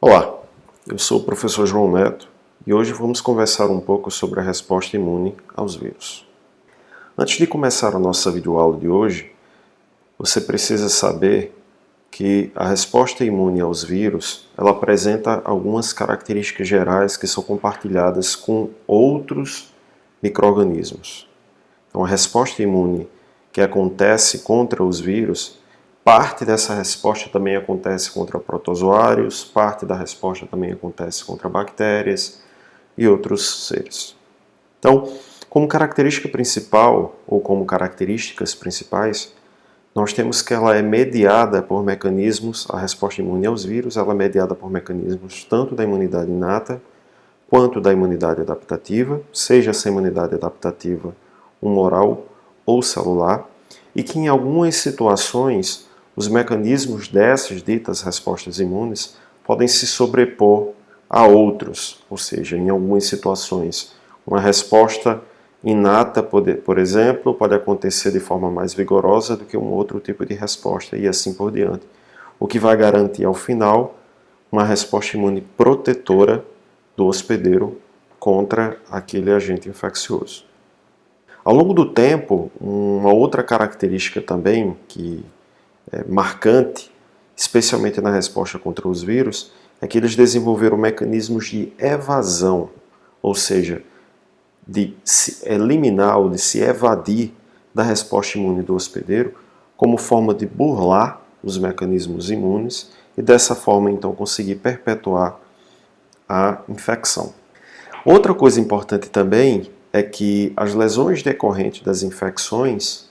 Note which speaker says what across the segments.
Speaker 1: Olá, eu sou o professor João Neto e hoje vamos conversar um pouco sobre a resposta imune aos vírus. Antes de começar a nossa videoaula de hoje, você precisa saber que a resposta imune aos vírus ela apresenta algumas características gerais que são compartilhadas com outros micro-organismos. Então, a resposta imune que acontece contra os vírus, parte dessa resposta também acontece contra protozoários, parte da resposta também acontece contra bactérias e outros seres. Então, como característica principal, ou como características principais, nós temos que ela é mediada por mecanismos, a resposta imune aos vírus, ela é mediada por mecanismos tanto da imunidade inata, quanto da imunidade adaptativa, seja essa imunidade adaptativa humoral ou celular, e que em algumas situações os mecanismos dessas ditas respostas imunes podem se sobrepor a outros, ou seja, em algumas situações uma resposta inata, por exemplo, pode acontecer de forma mais vigorosa do que um outro tipo de resposta e assim por diante, o que vai garantir ao final uma resposta imune protetora do hospedeiro contra aquele agente infeccioso. Ao longo do tempo, uma outra característica também que é marcante, especialmente na resposta contra os vírus, é que eles desenvolveram mecanismos de evasão, ou seja, de se eliminar ou de se evadir da resposta imune do hospedeiro, como forma de burlar os mecanismos imunes e dessa forma então conseguir perpetuar a infecção. Outra coisa importante também é que as lesões decorrentes das infecções,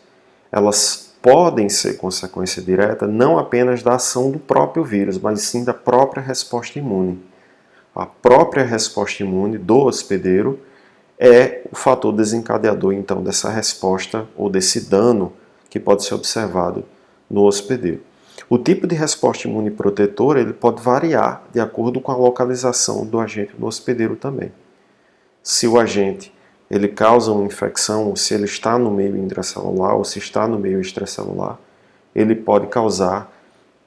Speaker 1: elas podem ser consequência direta não apenas da ação do próprio vírus, mas sim da própria resposta imune. A própria resposta imune do hospedeiro é o fator desencadeador então dessa resposta ou desse dano que pode ser observado no hospedeiro. O tipo de resposta imune protetora ele pode variar de acordo com a localização do agente no hospedeiro também. Se o agente ele causa uma infecção, ou se ele está no meio intracelular ou se está no meio extracelular, ele pode causar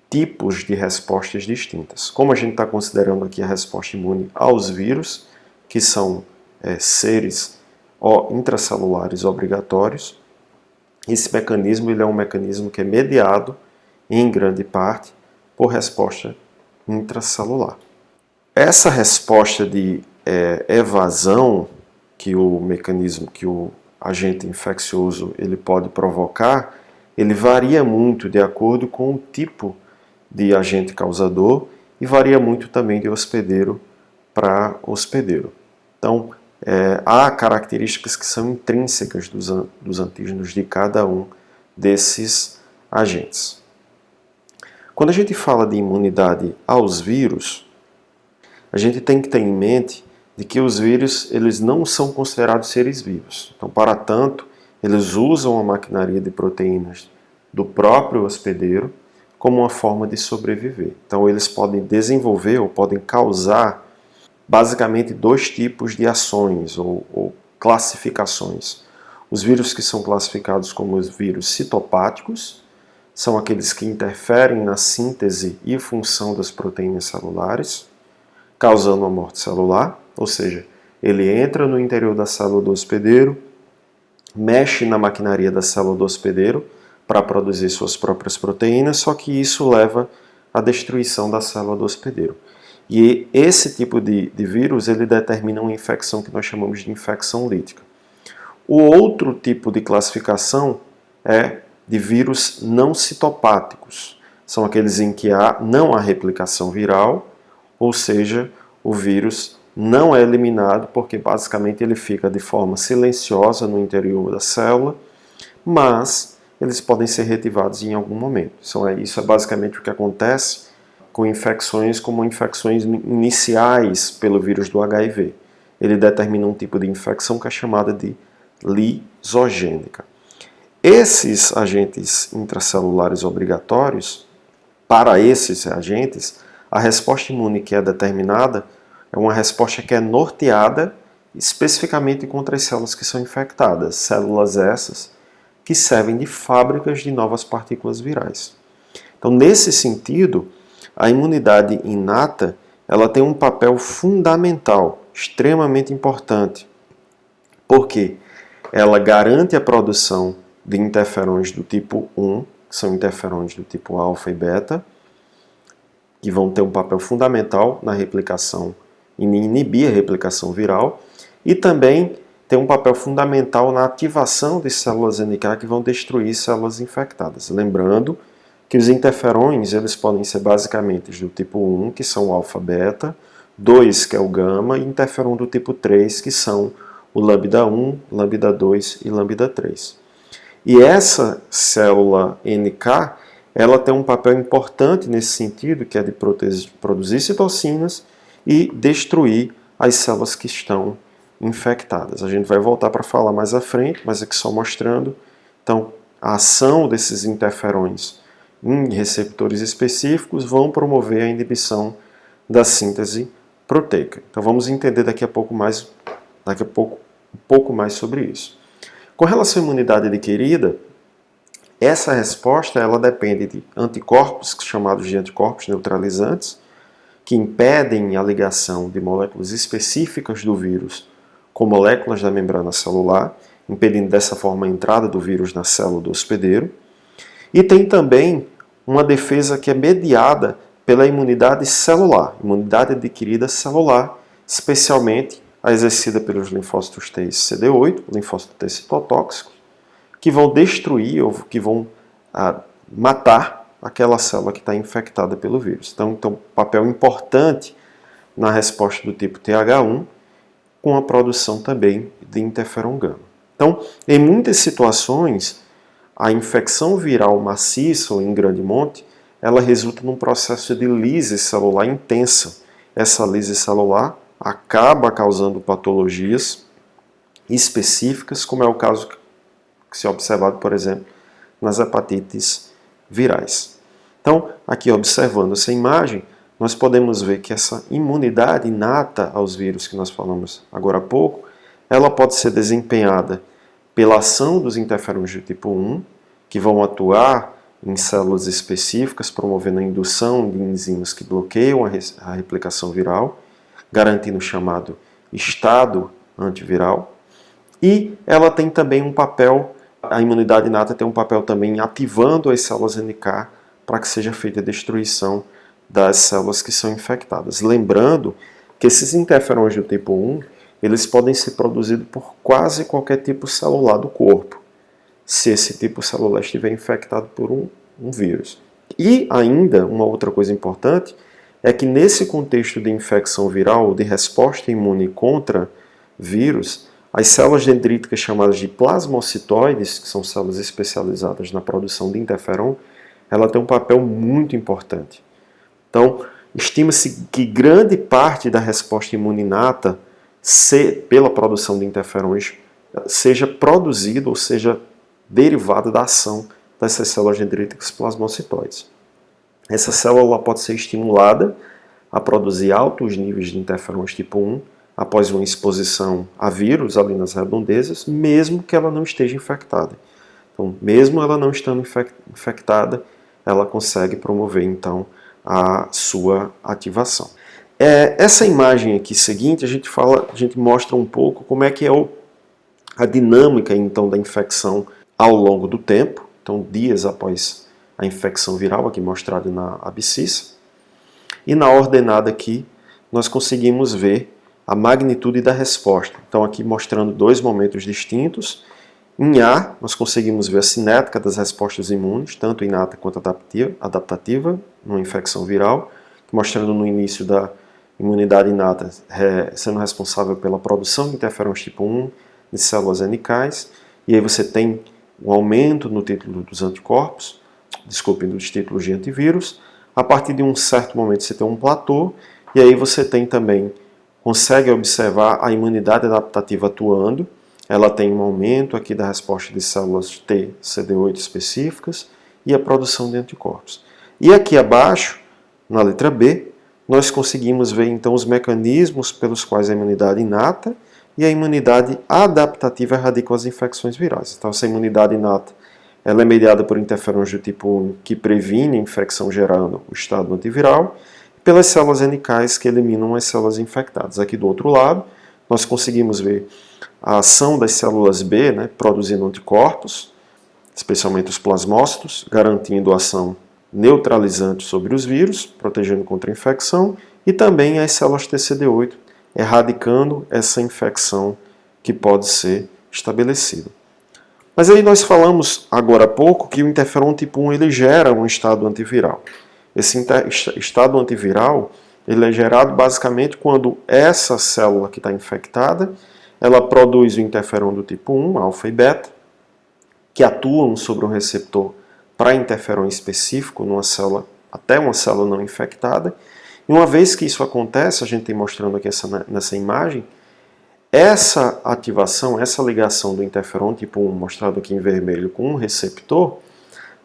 Speaker 1: tipos de respostas distintas. Como a gente está considerando aqui a resposta imune aos vírus, que são seres intracelulares obrigatórios, esse mecanismo ele é um mecanismo que é mediado, em grande parte, por resposta intracelular. Essa resposta de evasão que o mecanismo, que o agente infeccioso ele pode provocar, ele varia muito de acordo com o tipo de agente causador e varia muito também de hospedeiro para hospedeiro. Então, há características que são intrínsecas dos antígenos de cada um desses agentes. Quando a gente fala de imunidade aos vírus, a gente tem que ter em mente de que os vírus eles não são considerados seres vivos. Então, para tanto, eles usam a maquinaria de proteínas do próprio hospedeiro como uma forma de sobreviver. Então, eles podem desenvolver ou podem causar basicamente dois tipos de ações ou classificações. Os vírus que são classificados como os vírus citopáticos são aqueles que interferem na síntese e função das proteínas celulares, causando a morte celular, ou seja, ele entra no interior da célula do hospedeiro, mexe na maquinaria da célula do hospedeiro para produzir suas próprias proteínas, só que isso leva à destruição da célula do hospedeiro. E esse tipo de vírus ele determina uma infecção que nós chamamos de infecção lítica. O outro tipo de classificação é de vírus não citopáticos. São aqueles em que não há replicação viral, ou seja, o vírus não é eliminado porque basicamente ele fica de forma silenciosa no interior da célula, mas eles podem ser reativados em algum momento. Isso é basicamente o que acontece com infecções como infecções iniciais pelo vírus do HIV. Ele determina um tipo de infecção que é chamada de lisogênica. Esses agentes intracelulares obrigatórios, para esses agentes, a resposta imune que é determinada é uma resposta que é norteada especificamente contra as células que são infectadas, células essas que servem de fábricas de novas partículas virais. Então, nesse sentido, a imunidade inata ela tem um papel fundamental, extremamente importante. Por quê? Ela garante a produção de interferões do tipo 1, que são interferões do tipo alfa e beta, que vão ter um papel fundamental na replicação, em inibir a replicação viral, e também tem um papel fundamental na ativação de células NK que vão destruir células infectadas. Lembrando que os interferões eles podem ser basicamente do tipo 1, que são o alfa-beta, 2, que é o gama, e interferon do tipo 3, que são o lambda 1, lambda 2 e lambda 3. E essa célula NK, ela tem um papel importante nesse sentido, que é de produzir citocinas e destruir as células que estão infectadas. A gente vai voltar para falar mais à frente, mas aqui só mostrando. Então, a ação desses interferões em receptores específicos vão promover a inibição da síntese proteica. Então, vamos entender daqui a pouco um pouco mais sobre isso. Com relação à imunidade adquirida, essa resposta ela depende de anticorpos, chamados de anticorpos neutralizantes, que impedem a ligação de moléculas específicas do vírus com moléculas da membrana celular, impedindo dessa forma a entrada do vírus na célula do hospedeiro. E tem também uma defesa que é mediada pela imunidade celular, imunidade adquirida celular, especialmente a exercida pelos linfócitos T e CD8, linfócito T citotóxicos, que vão destruir ou que vão matar aquela célula que está infectada pelo vírus. Então, tem um papel importante na resposta do tipo TH1, com a produção também de interferon gama. Então, em muitas situações, a infecção viral maciça ou em grande monte, ela resulta num processo de lise celular intensa. Essa lise celular acaba causando patologias específicas, como é o caso que se é observado, por exemplo, nas hepatites virais. Então, aqui observando essa imagem, nós podemos ver que essa imunidade inata aos vírus que nós falamos agora há pouco, ela pode ser desempenhada pela ação dos interferões do tipo 1, que vão atuar em células específicas, promovendo a indução de enzimas que bloqueiam a replicação viral, garantindo o chamado estado antiviral. E ela tem também um papel, a imunidade inata tem um papel também ativando as células NK para que seja feita a destruição das células que são infectadas. Lembrando que esses interferões do tipo 1, eles podem ser produzidos por quase qualquer tipo celular do corpo, se esse tipo celular estiver infectado por um vírus. E ainda, uma outra coisa importante, é que nesse contexto de infecção viral, ou de resposta imune contra vírus, as células dendríticas chamadas de plasmocitoides, que são células especializadas na produção de interferon, ela tem um papel muito importante. Então, estima-se que grande parte da resposta imune inata pela produção de interferões seja produzida ou seja derivada da ação dessas células dendríticas plasmocitoides. Essa célula pode ser estimulada a produzir altos níveis de interferões tipo 1 após uma exposição a vírus ali nas redondezas, mesmo que ela não esteja infectada. Então, mesmo ela não estando infectada, ela consegue promover, então, a sua ativação. Essa imagem aqui seguinte, a gente mostra um pouco como é que é a dinâmica, então, da infecção ao longo do tempo, então, dias após a infecção viral, aqui mostrada na abscissa. E na ordenada aqui, nós conseguimos ver a magnitude da resposta. Então, aqui mostrando dois momentos distintos. Em A, nós conseguimos ver a cinética das respostas imunes, tanto inata quanto adaptativa, numa infecção viral, mostrando no início da imunidade inata sendo responsável pela produção de interferões tipo 1 de células NK, e aí você tem um aumento no título dos anticorpos, dos títulos de antivírus. A partir de um certo momento você tem um platô, e aí você tem também, consegue observar a imunidade adaptativa atuando. Ela tem um aumento aqui da resposta de células T, CD8 específicas e a produção de anticorpos. E aqui abaixo, na letra B, nós conseguimos ver então os mecanismos pelos quais a imunidade inata e a imunidade adaptativa erradicam as infecções virais. Então essa imunidade inata ela é mediada por interferões do tipo 1 que previne a infecção gerando o estado antiviral. pelas células NK que eliminam as células infectadas. Aqui do outro lado, nós conseguimos ver a ação das células B, né, produzindo anticorpos, especialmente os plasmócitos, garantindo a ação neutralizante sobre os vírus, protegendo contra a infecção, e também as células TCD8, erradicando essa infecção que pode ser estabelecida. Mas aí nós falamos agora há pouco que o interferon tipo 1 ele gera um estado antiviral. Esse estado antiviral ele é gerado basicamente quando essa célula que está infectada, ela produz o interferon do tipo 1, alfa e beta, que atuam sobre um receptor para interferon específico numa célula, até uma célula não infectada. E uma vez que isso acontece, a gente tem mostrando aqui nessa imagem, essa ativação, essa ligação do interferon tipo 1, mostrado aqui em vermelho, com um receptor,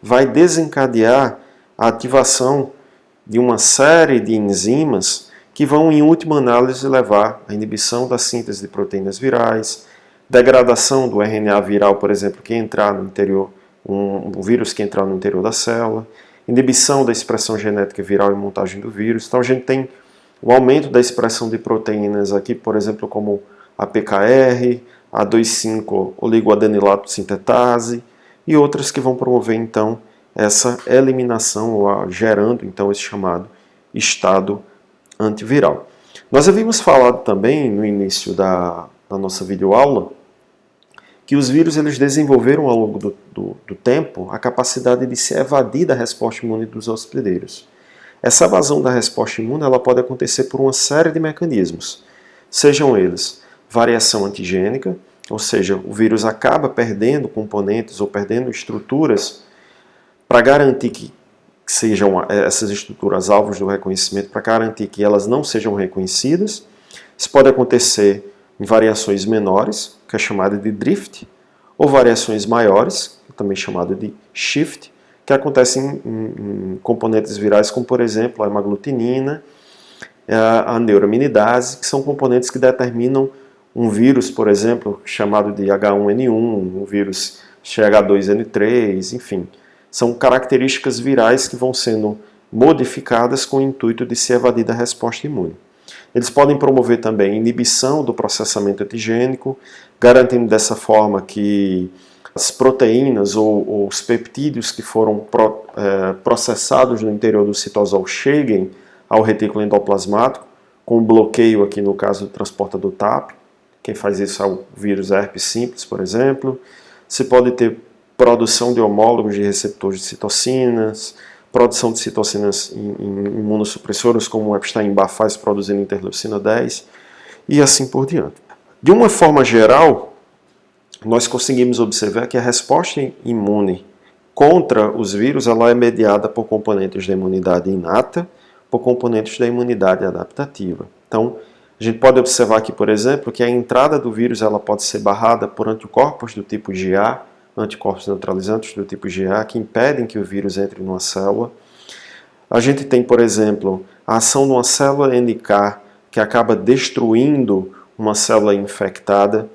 Speaker 1: vai desencadear a ativação de uma série de enzimas que vão, em última análise, levar à inibição da síntese de proteínas virais, degradação do RNA viral, por exemplo, que entrar no interior, um vírus que entrar no interior da célula, inibição da expressão genética viral e montagem do vírus. Então a gente tem o aumento da expressão de proteínas aqui, por exemplo, como a PKR, a 2,5-oligoadenilato sintetase e outras que vão promover então essa eliminação, ou gerando então esse chamado estado antiviral. Nós havíamos falado também no início da nossa videoaula que os vírus eles desenvolveram ao longo do tempo a capacidade de se evadir da resposta imune dos hospedeiros. Essa evasão da resposta imune ela pode acontecer por uma série de mecanismos, sejam eles variação antigênica, ou seja, o vírus acaba perdendo componentes ou perdendo estruturas para garantir que sejam essas estruturas alvos do reconhecimento, para garantir que elas não sejam reconhecidas. Isso pode acontecer em variações menores, que é chamada de drift, ou variações maiores, também chamada de shift, que acontecem em componentes virais como, por exemplo, a hemaglutinina, a neuraminidase, que são componentes que determinam um vírus, por exemplo, chamado de H1N1, um vírus CH2N3, enfim. São características virais que vão sendo modificadas com o intuito de se evadir da resposta imune. Eles podem promover também inibição do processamento antigênico, garantindo dessa forma que as proteínas ou os peptídeos que foram processados no interior do citosol cheguem ao retículo endoplasmático, com bloqueio aqui no caso do transportador TAP. Quem faz isso é o vírus herpes simples, por exemplo. Você pode ter produção de homólogos de receptores de citocinas, produção de citocinas em imunossupressoras, como o Epstein-Barr faz produzindo interleucina 10, e assim por diante. De uma forma geral, nós conseguimos observar que a resposta imune contra os vírus ela é mediada por componentes da imunidade inata, por componentes da imunidade adaptativa. Então, a gente pode observar aqui, por exemplo, que a entrada do vírus ela pode ser barrada por anticorpos do tipo IgA, anticorpos neutralizantes do tipo IgA, que impedem que o vírus entre numa célula. A gente tem, por exemplo, a ação de uma célula NK que acaba destruindo uma célula infectada.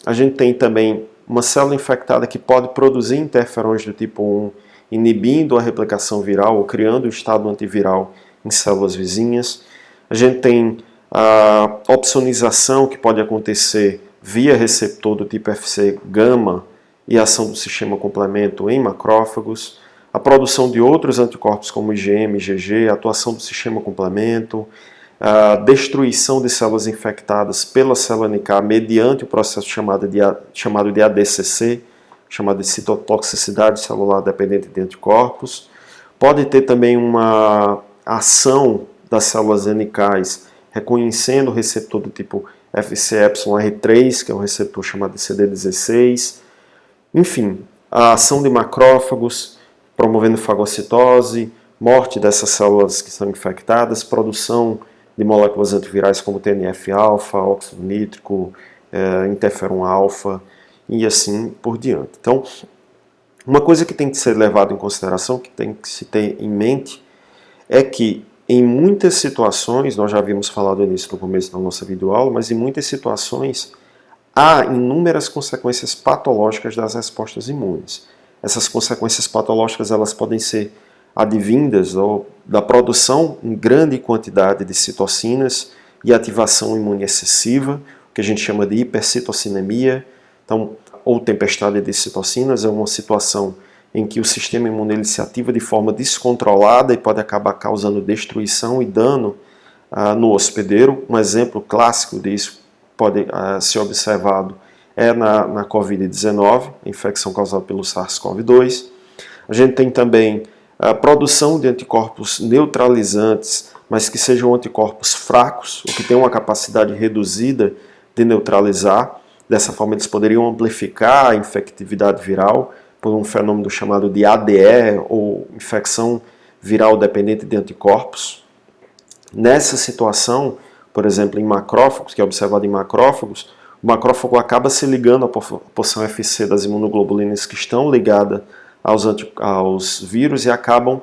Speaker 1: A gente tem também uma célula infectada que pode produzir interferões do tipo 1, inibindo a replicação viral ou criando o estado antiviral em células vizinhas. A gente tem a opsonização que pode acontecer via receptor do tipo Fc gama e ação do sistema complemento em macrófagos, a produção de outros anticorpos como IgM, IgG, a atuação do sistema complemento, a destruição de células infectadas pela célula NK mediante o processo chamado de ADCC, chamado de citotoxicidade celular dependente de anticorpos. Pode ter também uma ação das células NKs reconhecendo o receptor do tipo FcεR3, que é um receptor chamado de CD16. Enfim, a ação de macrófagos, promovendo fagocitose, morte dessas células que são infectadas, produção de moléculas antivirais como TNF-alfa, óxido nítrico, interferon-alfa e assim por diante. Então, uma coisa que tem que ser levada em consideração, que tem que se ter em mente, é que em muitas situações, nós já havíamos falado nisso no começo da nossa videoaula, mas em muitas situações há inúmeras consequências patológicas das respostas imunes. Essas consequências patológicas elas podem ser advindas da produção em grande quantidade de citocinas e ativação imune excessiva, que a gente chama de hipercitocinemia. Então, ou tempestade de citocinas é uma situação em que o sistema imune ele se ativa de forma descontrolada e pode acabar causando destruição e dano no hospedeiro. Um exemplo clássico disso pode ser observado na Covid-19, infecção causada pelo SARS-CoV-2. A gente tem também a produção de anticorpos neutralizantes, mas que sejam anticorpos fracos, ou que tenham uma capacidade reduzida de neutralizar. Dessa forma, eles poderiam amplificar a infectividade viral por um fenômeno chamado de ADE, ou infecção viral dependente de anticorpos. Nessa situação, por exemplo, em macrófagos, que é observado em macrófagos, o macrófago acaba se ligando à porção FC das imunoglobulinas que estão ligadas aos vírus e acabam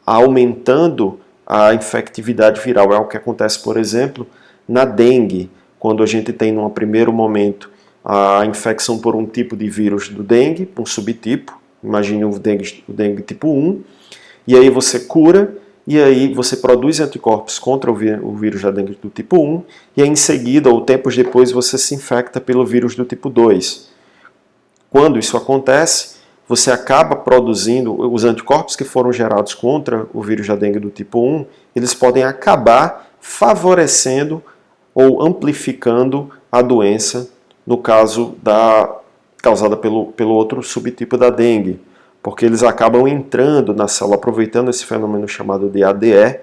Speaker 1: aumentando a infectividade viral. É o que acontece, por exemplo, na dengue, quando a gente tem, num primeiro momento, a infecção por um tipo de vírus do dengue, um subtipo, imagine o dengue tipo 1, e aí você cura, e aí você produz anticorpos contra o vírus da dengue do tipo 1, e aí em seguida, ou tempos depois, você se infecta pelo vírus do tipo 2. Quando isso acontece, você acaba produzindo os anticorpos que foram gerados contra o vírus da dengue do tipo 1, eles podem acabar favorecendo ou amplificando a doença, no caso causada pelo outro subtipo da dengue, porque eles acabam entrando na célula, aproveitando esse fenômeno chamado de ADE,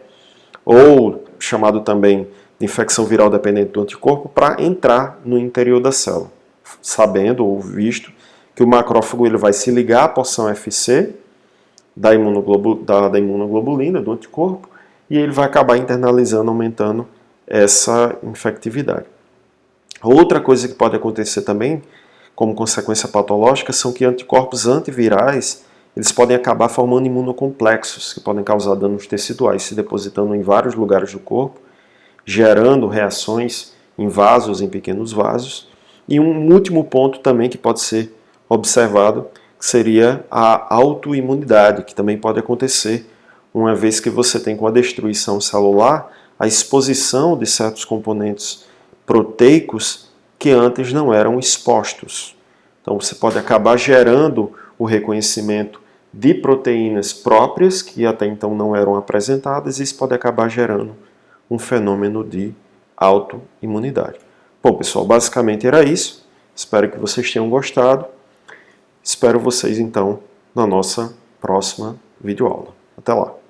Speaker 1: ou chamado também de infecção viral dependente do anticorpo, para entrar no interior da célula, sabendo ou visto que o macrófago ele vai se ligar à porção FC da imunoglobulina, do anticorpo, e ele vai acabar internalizando, aumentando essa infectividade. Outra coisa que pode acontecer também, como consequência patológica, são que anticorpos antivirais eles podem acabar formando imunocomplexos, que podem causar danos teciduais, se depositando em vários lugares do corpo, gerando reações em vasos, em pequenos vasos. E um último ponto também que pode ser observado seria a autoimunidade, que também pode acontecer, uma vez que você tem com a destruição celular a exposição de certos componentes proteicos que antes não eram expostos. Então você pode acabar gerando o reconhecimento de proteínas próprias que até então não eram apresentadas, e isso pode acabar gerando um fenômeno de autoimunidade. Bom, pessoal, basicamente era isso. Espero que vocês tenham gostado. Espero vocês, então, na nossa próxima videoaula. Até lá!